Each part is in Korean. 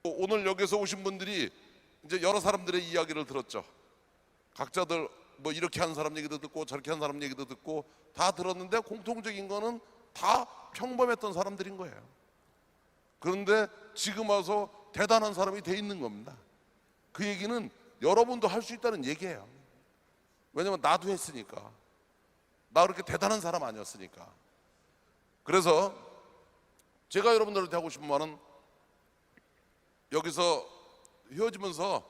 오늘 여기서 오신 분들이 이제 여러 사람들의 이야기를 들었죠. 각자들 뭐 이렇게 하는 사람 얘기도 듣고 저렇게 하는 사람 얘기도 듣고 다 들었는데 공통적인 거는 다 평범했던 사람들인 거예요. 그런데 지금 와서 대단한 사람이 돼 있는 겁니다. 그 얘기는 여러분도 할 수 있다는 얘기예요. 왜냐면 나도 했으니까. 나 그렇게 대단한 사람 아니었으니까. 그래서 제가 여러분들한테 하고 싶은 말은 여기서 헤어지면서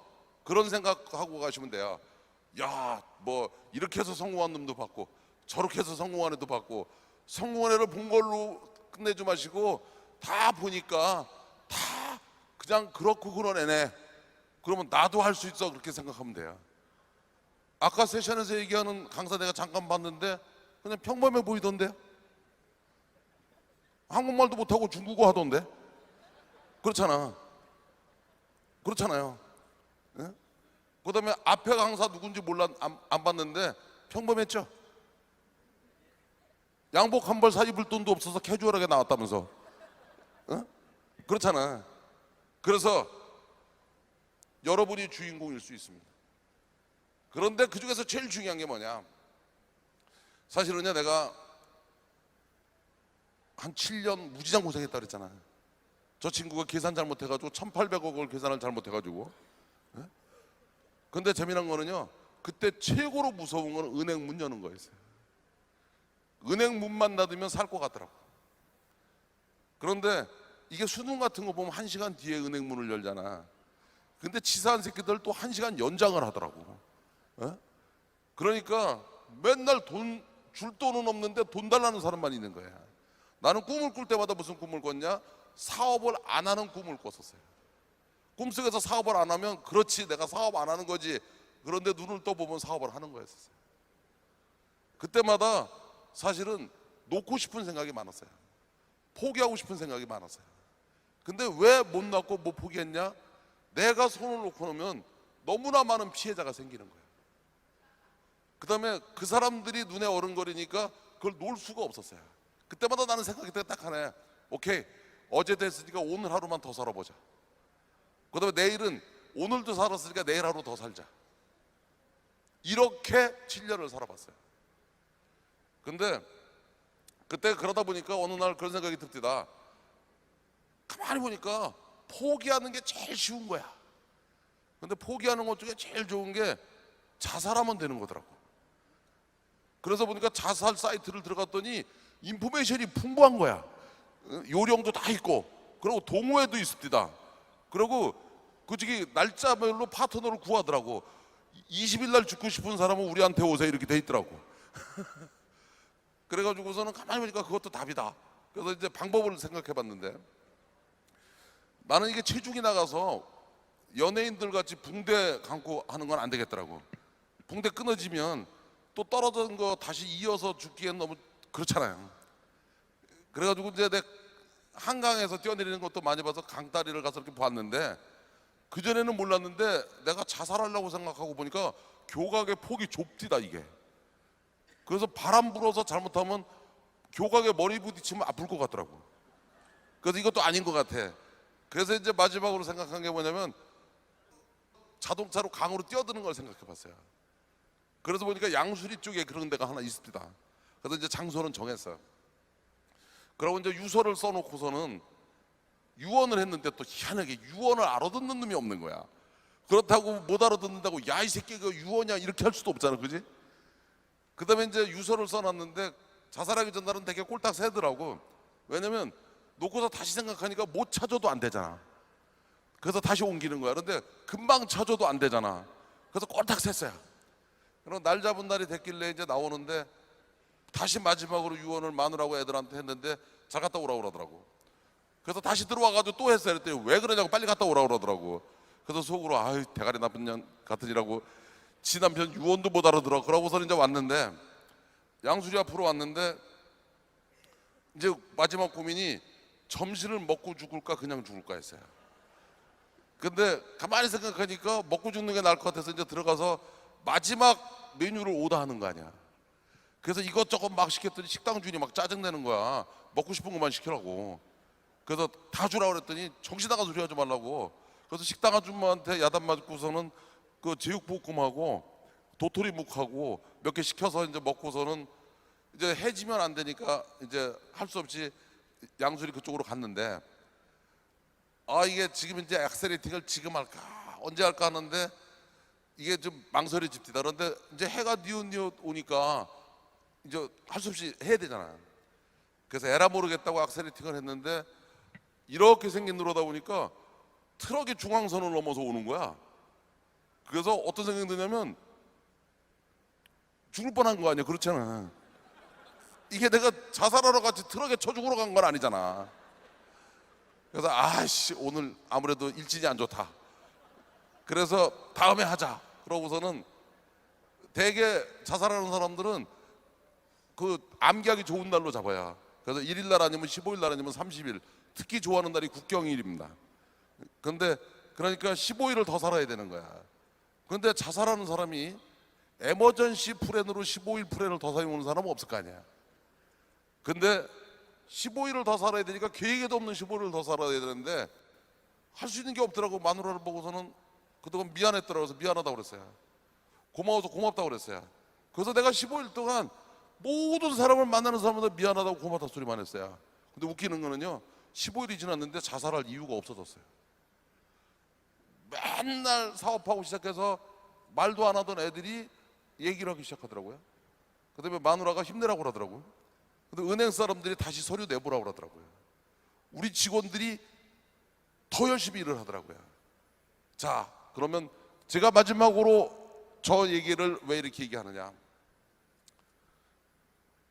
그런 생각하고 가시면 돼요. 야, 뭐 이렇게 해서 성공한 놈도 받고 저렇게 해서 성공한 애도 받고 성공한 애를 본 걸로 끝내지 마시고 다 보니까 다 그냥 그렇고 그런 애네. 그러면 나도 할 수 있어. 그렇게 생각하면 돼요. 아까 세션에서 얘기하는 강사 내가 잠깐 봤는데 그냥 평범해 보이던데, 한국말도 못하고 중국어 하던데. 그렇잖아. 그렇잖아요. 예? 그 다음에 앞에 강사 누군지 몰라 안 봤는데 평범했죠. 양복 한 벌 사 입을 돈도 없어서 캐주얼하게 나왔다면서. 예? 그렇잖아. 그래서 여러분이 주인공일 수 있습니다. 그런데 그 중에서 제일 중요한 게 뭐냐, 사실은요 내가 한 7년 무지장 고생했다 그랬잖아. 저 친구가 계산 잘못해가지고 1,800억을 계산을 잘못해가지고. 예? 근데 재미난 거는요, 그때 최고로 무서운 건 은행 문 여는 거였어요. 은행 문만 닫으면 살 것 같더라고. 그런데 이게 수능 같은 거 보면 1시간 뒤에 은행 문을 열잖아. 근데 치사한 새끼들 또 1시간 연장을 하더라고. 예? 그러니까 맨날 돈 줄 돈은 없는데 돈 달라는 사람만 있는 거야. 나는 꿈을 꿀 때마다 무슨 꿈을 꿨냐? 사업을 안 하는 꿈을 꿨었어요. 꿈속에서 사업을 안 하면 그렇지 내가 사업 안 하는 거지. 그런데 눈을 떠보면 사업을 하는 거였어요. 그때마다 사실은 놓고 싶은 생각이 많았어요. 포기하고 싶은 생각이 많았어요. 근데 왜 못 놓고 못 포기했냐? 내가 손을 놓고 놓으면 너무나 많은 피해자가 생기는 거예요. 그 다음에 그 사람들이 눈에 어른거리니까 그걸 놓을 수가 없었어요. 그때마다 나는 생각이 딱 하나야. 오케이, 어제 됐으니까 오늘 하루만 더 살아보자. 그 다음에 내일은 오늘도 살았으니까 내일 하루 더 살자. 이렇게 7년을 살아봤어요. 근데 그때 그러다 보니까 어느 날 그런 생각이 듭니다. 가만히 보니까 포기하는 게 제일 쉬운 거야. 근데 포기하는 것 중에 제일 좋은 게 자살하면 되는 거더라고. 그래서 보니까 자살 사이트를 들어갔더니 인포메이션이 풍부한 거야. 요령도 다 있고, 그리고 동호회도 있습니다. 그리고 그저기 날짜별로 파트너를 구하더라고. 20일 날 죽고 싶은 사람은 우리한테 오세요 이렇게 돼 있더라고. 그래가지고서는 가만히 보니까 그것도 답이다. 그래서 이제 방법을 생각해 봤는데, 나는 이게 체중이 나가서 연예인들 같이 붕대 감고 하는 건 안 되겠더라고. 붕대 끊어지면 또 떨어진 거 다시 이어서 죽기엔 너무 그렇잖아요. 그래가지고 이제 내 한강에서 뛰어내리는 것도 많이 봐서 강다리를 가서 이렇게 봤는데, 그전에는 몰랐는데 내가 자살하려고 생각하고 보니까 교각의 폭이 좁디다 이게. 그래서 바람 불어서 잘못하면 교각에 머리 부딪히면 아플 것 같더라고. 그래서 이것도 아닌 것 같아. 그래서 이제 마지막으로 생각한 게 뭐냐면 자동차로 강으로 뛰어드는 걸 생각해 봤어요. 그래서 보니까 양수리 쪽에 그런 데가 하나 있습니다. 그래서 이제 장소는 정했어요. 그러고 이제 유서를 써놓고서는 유언을 했는데 또 희한하게 유언을 알아듣는 놈이 없는 거야. 그렇다고 못 알아듣는다고 야 이 새끼 그 유언이야 이렇게 할 수도 없잖아, 그지? 그 다음에 이제 유서를 써놨는데 자살하기 전날은 되게 꼴딱 새더라고. 왜냐면 놓고서 다시 생각하니까 못 찾아도 안 되잖아. 그래서 다시 옮기는 거야. 그런데 금방 찾아도 안 되잖아. 그래서 꼴딱 샜어요. 그럼 날 잡은 날이 됐길래 이제 나오는데 다시 마지막으로 유언을 마누라고 애들한테 했는데 잘 갔다 오라고 그러더라고. 그래서 다시 들어와가지고 또 했어요. 그랬더니 왜 그러냐고 빨리 갔다 오라고 그러더라고. 그래서 속으로 아유 대가리 나쁜 년 같으니라고, 지 남편 유언도 못 알아들어. 그러고서 이제 왔는데 양수리 앞으로 왔는데 이제 마지막 고민이 점심을 먹고 죽을까 그냥 죽을까 했어요. 근데 가만히 생각하니까 먹고 죽는 게 나을 것 같아서 이제 들어가서 마지막 메뉴를 오더하는 거 아니야. 그래서 이것저것 막 시켰더니 식당 주인이 막 짜증내는 거야. 먹고 싶은 것만 시키라고. 그래서 다 주라고 그랬더니 정신 나간 소리 하지 말라고. 그래서 식당 아줌마한테 야단 맞고서는 그 제육볶음하고 도토리묵하고 몇 개 시켜서 이제 먹고서는 이제 해지면 안 되니까 이제 할 수 없이 양술이 그쪽으로 갔는데, 아 이게 지금 이제 액셀레이팅을 지금 할까 언제 할까 하는데 이게 좀 망설여집니다. 그런데 이제 해가 뉘엿뉘엿 오니까 이제 할 수 없이 해야 되잖아. 그래서 에라 모르겠다고 액셀레이팅을 했는데 이렇게 생긴 도로다 보니까 트럭이 중앙선을 넘어서 오는 거야. 그래서 어떤 생각이 드냐면 죽을 뻔한 거 아니야. 그렇잖아. 이게 내가 자살하러 같이 트럭에 쳐 죽으러 간 건 아니잖아. 그래서 아씨 오늘 아무래도 일진이 안 좋다. 그래서 다음에 하자. 그러고서는 대개 자살하는 사람들은 그 암기하기 좋은 날로 잡아야. 그래서 1일 날 아니면 15일 날 아니면 30일. 특히 좋아하는 날이 국경일입니다. 그런데 그러니까 15일을 더 살아야 되는 거야. 그런데 자살하는 사람이 에머전시 플랜으로 15일 플랜을 더 사용하는 사람은 없을 거 아니야. 근데 15일을 더 살아야 되니까 계획에도 없는 15일을 더 살아야 되는데 할 수 있는 게 없더라고. 마누라를 보고서는 그동안 미안했더라고. 그래서 미안하다고 그랬어요. 고마워서 고맙다고 그랬어요. 그래서 내가 15일 동안 모든 사람을 만나는 사람마다 미안하다고 고맙다 소리만 했어요. 근데 웃기는 거는요, 15일이 지났는데 자살할 이유가 없어졌어요. 맨날 사업하고 시작해서 말도 안 하던 애들이 얘기를 하기 시작하더라고요. 그 다음에 마누라가 힘내라고 그러더라고요. 근데 은행 사람들이 다시 서류 내보라고 그러더라고요. 우리 직원들이 더 열심히 일을 하더라고요. 자, 그러면 제가 마지막으로 저 얘기를 왜 이렇게 얘기하느냐.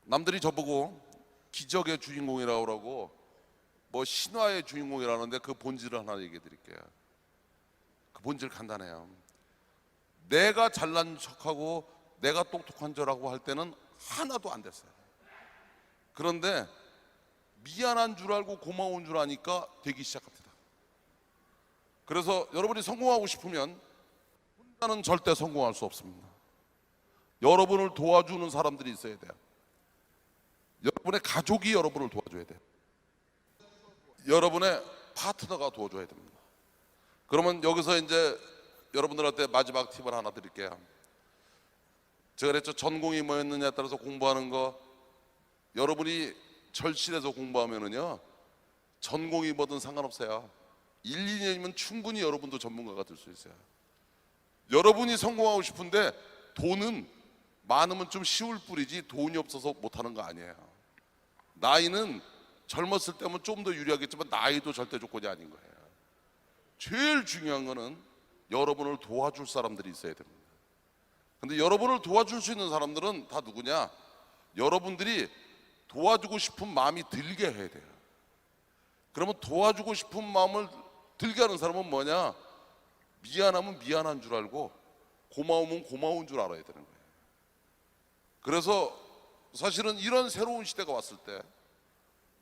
남들이 저보고 기적의 주인공이라고 그러고 뭐 신화의 주인공이라는데 그 본질을 하나 얘기해 드릴게요. 그 본질 간단해요. 내가 잘난 척하고 내가 똑똑한 줄하고 할 때는 하나도 안 됐어요. 그런데 미안한 줄 알고 고마운 줄 아니까 되기 시작합니다. 그래서 여러분이 성공하고 싶으면 혼자는 절대 성공할 수 없습니다. 여러분을 도와주는 사람들이 있어야 돼요. 여러분의 가족이 여러분을 도와줘야 돼요. 여러분의 파트너가 도와줘야 됩니다. 그러면 여기서 이제 여러분들한테 마지막 팁을 하나 드릴게요. 제가 그랬죠. 전공이 뭐였느냐에 따라서 공부하는 거, 여러분이 절실해서 공부하면은요 전공이 뭐든 상관없어요. 1, 2년이면 충분히 여러분도 전문가가 될 수 있어요. 여러분이 성공하고 싶은데 돈은 많으면 좀 쉬울 뿐이지 돈이 없어서 못하는 거 아니에요. 나이는 젊었을 때면 좀 더 유리하겠지만 나이도 절대 조건이 아닌 거예요. 제일 중요한 거는 여러분을 도와줄 사람들이 있어야 됩니다. 근데 여러분을 도와줄 수 있는 사람들은 다 누구냐? 여러분들이 도와주고 싶은 마음이 들게 해야 돼요. 그러면 도와주고 싶은 마음을 들게 하는 사람은 뭐냐? 미안하면 미안한 줄 알고 고마우면 고마운 줄 알아야 되는 거예요. 그래서 사실은 이런 새로운 시대가 왔을 때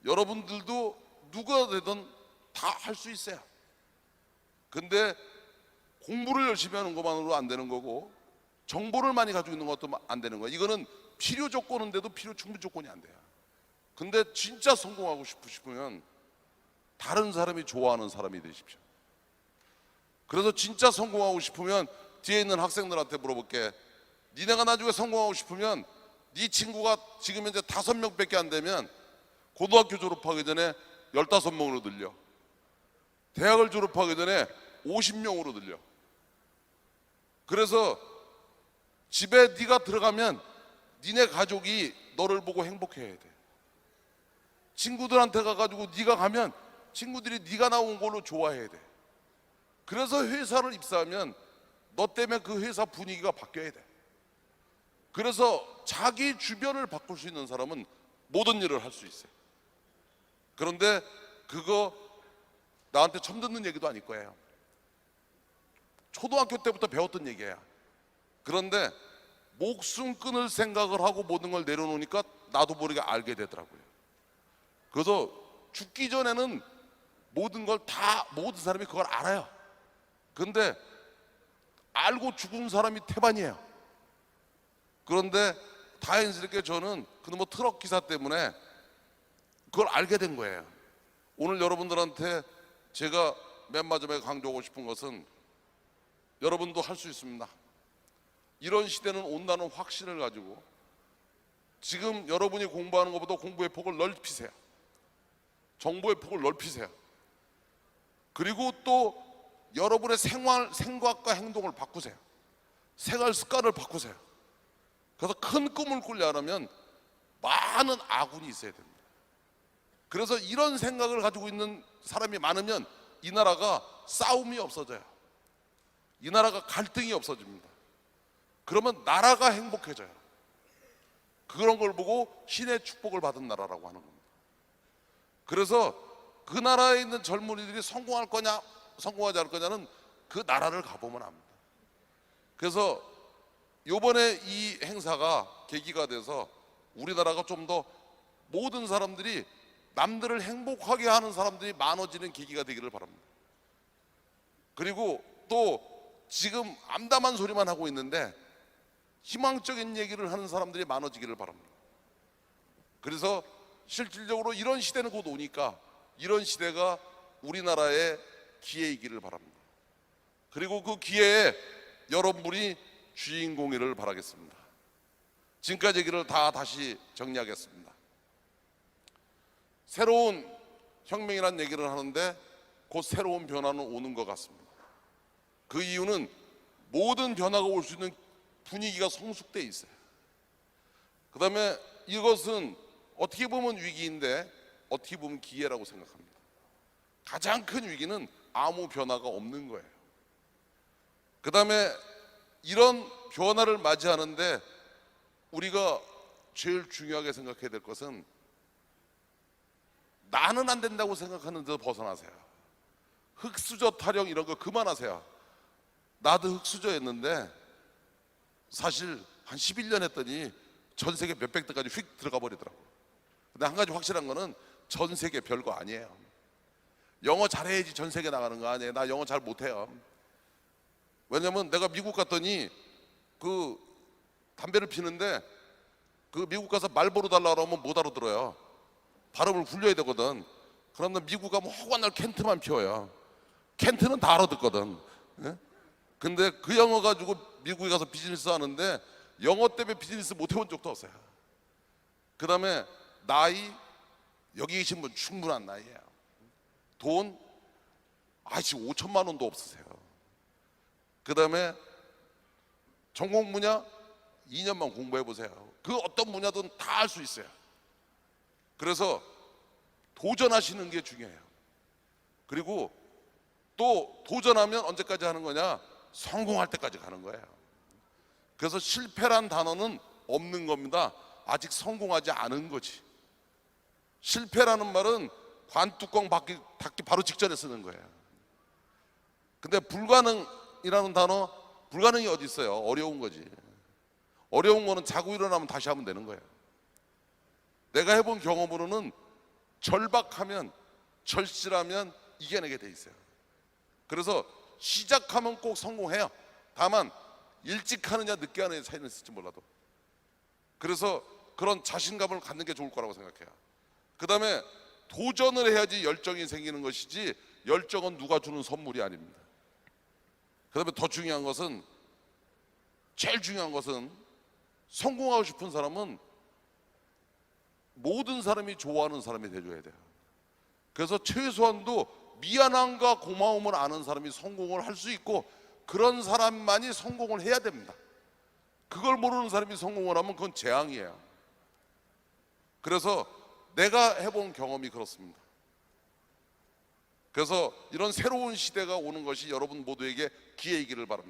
여러분들도 누가 되든 다 할 수 있어요. 근데 공부를 열심히 하는 것만으로 안 되는 거고 정보를 많이 가지고 있는 것도 안 되는 거예요. 이거는 필요 조건인데도 필요 충분 조건이 안 돼요. 근데 진짜 성공하고 싶으시면 다른 사람이 좋아하는 사람이 되십시오. 그래서 진짜 성공하고 싶으면 뒤에 있는 학생들한테 물어볼게. 니네가 나중에 성공하고 싶으면 네 친구가 지금 현재 5명밖에 안 되면 고등학교 졸업하기 전에 15명으로 늘려. 대학을 졸업하기 전에 50명으로 늘려. 그래서 집에 네가 들어가면 니네 가족이 너를 보고 행복해야 돼. 친구들한테 가가지고 네가 가면 친구들이 네가 나온 걸로 좋아해야 돼. 그래서 회사를 입사하면 너 때문에 그 회사 분위기가 바뀌어야 돼. 그래서 자기 주변을 바꿀 수 있는 사람은 모든 일을 할 수 있어요. 그런데 그거 나한테 처음 듣는 얘기도 아닐 거예요. 초등학교 때부터 배웠던 얘기야. 그런데 목숨 끊을 생각을 하고 모든 걸 내려놓으니까 나도 모르게 알게 되더라고요. 그래서 죽기 전에는 모든 걸 다 모든 사람이 그걸 알아요. 그런데 알고 죽은 사람이 태반이에요. 그런데 다행스럽게 저는 그놈의 트럭 기사 때문에 그걸 알게 된 거예요. 오늘 여러분들한테 제가 맨 마지막에 강조하고 싶은 것은 여러분도 할 수 있습니다. 이런 시대는 온다는 확신을 가지고 지금 여러분이 공부하는 것보다 공부의 폭을 넓히세요. 정보의 폭을 넓히세요. 그리고 또 여러분의 생각과 행동을 바꾸세요. 생활 습관을 바꾸세요. 그래서 큰 꿈을 꾸려면 많은 아군이 있어야 됩니다. 그래서 이런 생각을 가지고 있는 사람이 많으면 이 나라가 싸움이 없어져요. 이 나라가 갈등이 없어집니다. 그러면 나라가 행복해져요. 그런 걸 보고 신의 축복을 받은 나라라고 하는 겁니다. 그래서 그 나라에 있는 젊은이들이 성공할 거냐 성공하지 않을 거냐는 그 나라를 가보면 압니다. 그래서 이번에 이 행사가 계기가 돼서 우리나라가 좀 더 모든 사람들이 남들을 행복하게 하는 사람들이 많아지는 계기가 되기를 바랍니다. 그리고 또 지금 암담한 소리만 하고 있는데 희망적인 얘기를 하는 사람들이 많아지기를 바랍니다. 그래서 실질적으로 이런 시대는 곧 오니까 이런 시대가 우리나라의 기회이기를 바랍니다. 그리고 그 기회에 여러분이 주인공이를 바라겠습니다. 지금까지 얘기를 다시 정리하겠습니다. 새로운 혁명이라는 얘기를 하는데 곧 새로운 변화는 오는 것 같습니다. 그 이유는 모든 변화가 올 수 있는 분위기가 성숙돼 있어요. 그 다음에 이것은 어떻게 보면 위기인데 어떻게 보면 기회라고 생각합니다. 가장 큰 위기는 아무 변화가 없는 거예요. 그 다음에 이런 변화를 맞이하는데 우리가 제일 중요하게 생각해야 될 것은 나는 안 된다고 생각하는 데서 벗어나세요. 흑수저 타령 이런 거 그만하세요. 나도 흑수저였는데 사실 한 11년 했더니 전 세계 몇백 대까지 휙 들어가 버리더라고요. 근데 한 가지 확실한 거는 전 세계 별거 아니에요. 영어 잘해야지 전 세계 나가는 거 아니에요. 나 영어 잘 못해요. 왜냐면 내가 미국 갔더니 그 담배를 피는데 그 미국 가서 말보로 달라 그러면 못 알아들어요. 발음을 굴려야 되거든. 그러면 미국 가면 허구한 켄트만 피워요. 켄트는 다 알아듣거든. 예? 근데 그 영어 가지고 미국에 가서 비즈니스 하는데 영어 때문에 비즈니스 못 해본 적도 없어요. 그 다음에 나이, 여기 계신 분 충분한 나이예요. 돈, 지금 5천만 원도 없으세요. 그 다음에 전공 분야 2년만 공부해 보세요. 그 어떤 분야든 다 할 수 있어요. 그래서 도전하시는 게 중요해요. 그리고 또 도전하면 언제까지 하는 거냐? 성공할 때까지 가는 거예요. 그래서 실패란 단어는 없는 겁니다. 아직 성공하지 않은 거지. 실패라는 말은 관뚜껑 닫기 바로 직전에 쓰는 거예요. 근데 불가능이라는 단어, 불가능이 어디 있어요? 어려운 거지. 어려운 거는 자고 일어나면 다시 하면 되는 거예요. 내가 해본 경험으로는 절박하면, 절실하면 이겨내게 돼 있어요. 그래서 시작하면 꼭 성공해요. 다만 일찍 하느냐 늦게 하느냐 차이는 있을지 몰라도. 그래서 그런 자신감을 갖는 게 좋을 거라고 생각해요. 그 다음에 도전을 해야지 열정이 생기는 것이지 열정은 누가 주는 선물이 아닙니다. 그 다음에 더 중요한 것은, 제일 중요한 것은 성공하고 싶은 사람은 모든 사람이 좋아하는 사람이 돼줘야 돼요. 그래서 최소한도 미안함과 고마움을 아는 사람이 성공을 할 수 있고 그런 사람만이 성공을 해야 됩니다. 그걸 모르는 사람이 성공을 하면 그건 재앙이에요. 그래서 내가 해본 경험이 그렇습니다. 그래서 이런 새로운 시대가 오는 것이 여러분 모두에게 기회이기를 바랍니다.